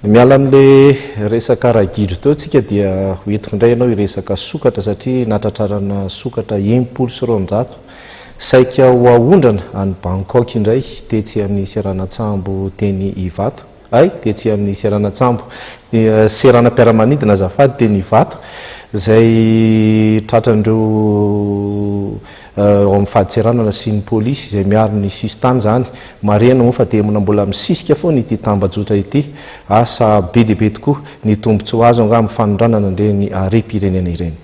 Miala amin'le resaka ragidro teo tsika dia hoentiko indray ianao iresaka sokatra satria natratrarana sokatra 100 saika ho ahondrana any Bangkok indray tetsy amin'ny Seranatsambo teny Ivato tetsy amin'ny Seranatsambo Seranam-piaramanidina azafady teny Ivato zay tratran'ireo ao amin'ny faditseranana sy ny polisy izay miaro ny sisitany zany marena moa fa dia mbola misisika foana ity tambajotra ity asa be dia be tokoa ny tombontsoa azo anga amin'ny fanondranana ireny harem-pirenena ireny.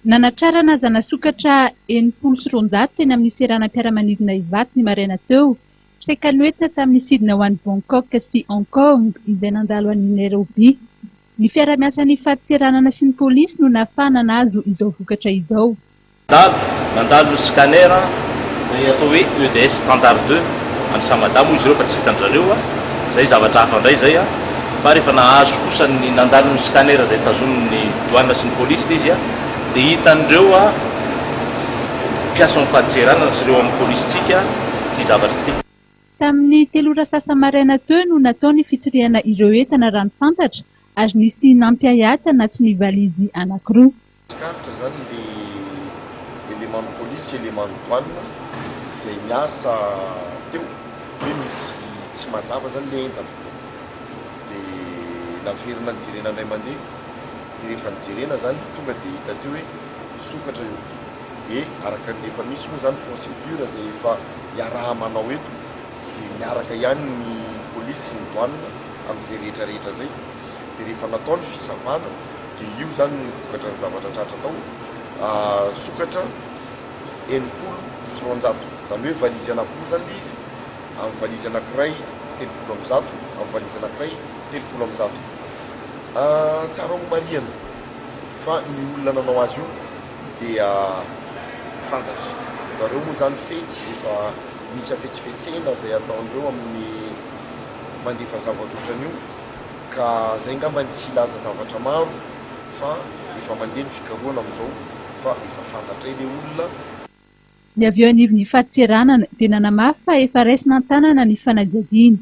Nanatrarana zanasokatra 900 teny amin'ny Seranam-piaramanidina Ivato ny maraina teo saikanoetana tamin'ny sidina ho an'ny Bangkok sy Hong Kong izay nandalo an'i Nairobi. Ny fiara-miasan'ny faditseranana sy ny polisy no nafanana azo izao vokatra izao. Nandalo scanner izay atao hoe EDS standard 2 any Samadamo izy ireo fa tsy hitandrareo zay zavatra hafa indray zay fa rehefa nahazo kosa ny nandalo ny scanner izay tazonin'ny douane sy ny polisy izy dia hitan'ireo mpiasa amin'ny faditseranana sy ireo amin'ny polisitsika ity zavatra ity. Tamin'ny 3 sasa maraina teo no natao ny fitsirihana ireo entana raha ny fantatra ary nisy nampiayata anaty ny valizy anankiroa. Karatra zany le élément de police, élément de douane izay miasa teo hoe misy tsy mazava zany le entana dia naverina ny jerena indray mandeha dia rehefa nijerena zany tonga dia hita teo hoe sokatra io dia araka ny efa misy moa zany procédure zay efa iaraha manao eto dia miaraka ihany ny polisy sy ny douane amin'izay rehetrarehetra zay dia rehefa natao ny fisavana dia io zany ny vokatra ny zavatra tratra tao sokatra 900 zany hoe valizy anankiroa zany le izy amin'ny valizy anankiray 30 amin'ny valizy anankiray 30 tsara ho marihana fa ny olona nanao azy io dia fantatry zareo moa zany fetsy efa misy afetsifetsena zay ataon'ireo amin'ny mandefa zava-drotrany io ka zay ngamba tsy ilaza zavatra maro fa efa mandeha ny fikarohana amin'izao fa efa fantatra ilay olona. Ny avy eo anivon'ny faditseranana dia nanamafy fa efa raisina an-tanana ny fanadihadiana.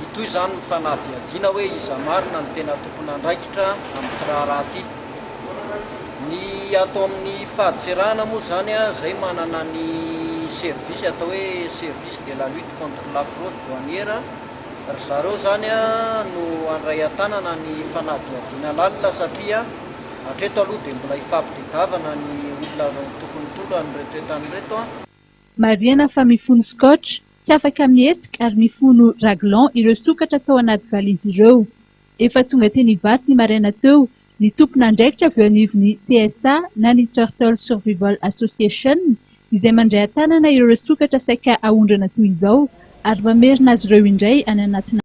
Itoy izany ny fanadihadiana hoe iza marina ny tena tompona andraikitra amin'ny kiraharaha ity. Ny atao amin'ny faditseranana moa zany zay manana ny service atao hoe service de la lutte contre la fraude douanière. Ry zareo zany no andray an-tanana ny fanadihadiana lalina satria hatreto aloha dia mbola hifampitadiavana ny olona tokony tondra an'ireto entanareto. Marihana fa mifono scotch, tsy afaka mihetsika ary mifono raglan ireo sokatra tao anaty valizy ireo. Efa tonga teny Ivato ny maraina teo ny tompona andraikitra avy eo anivon'ny TSA na ny Turtle Survival Association izay mandray an-tanana ireo sokatra saika ahondrana toy izao ary mamerina azy ireo indray any anatina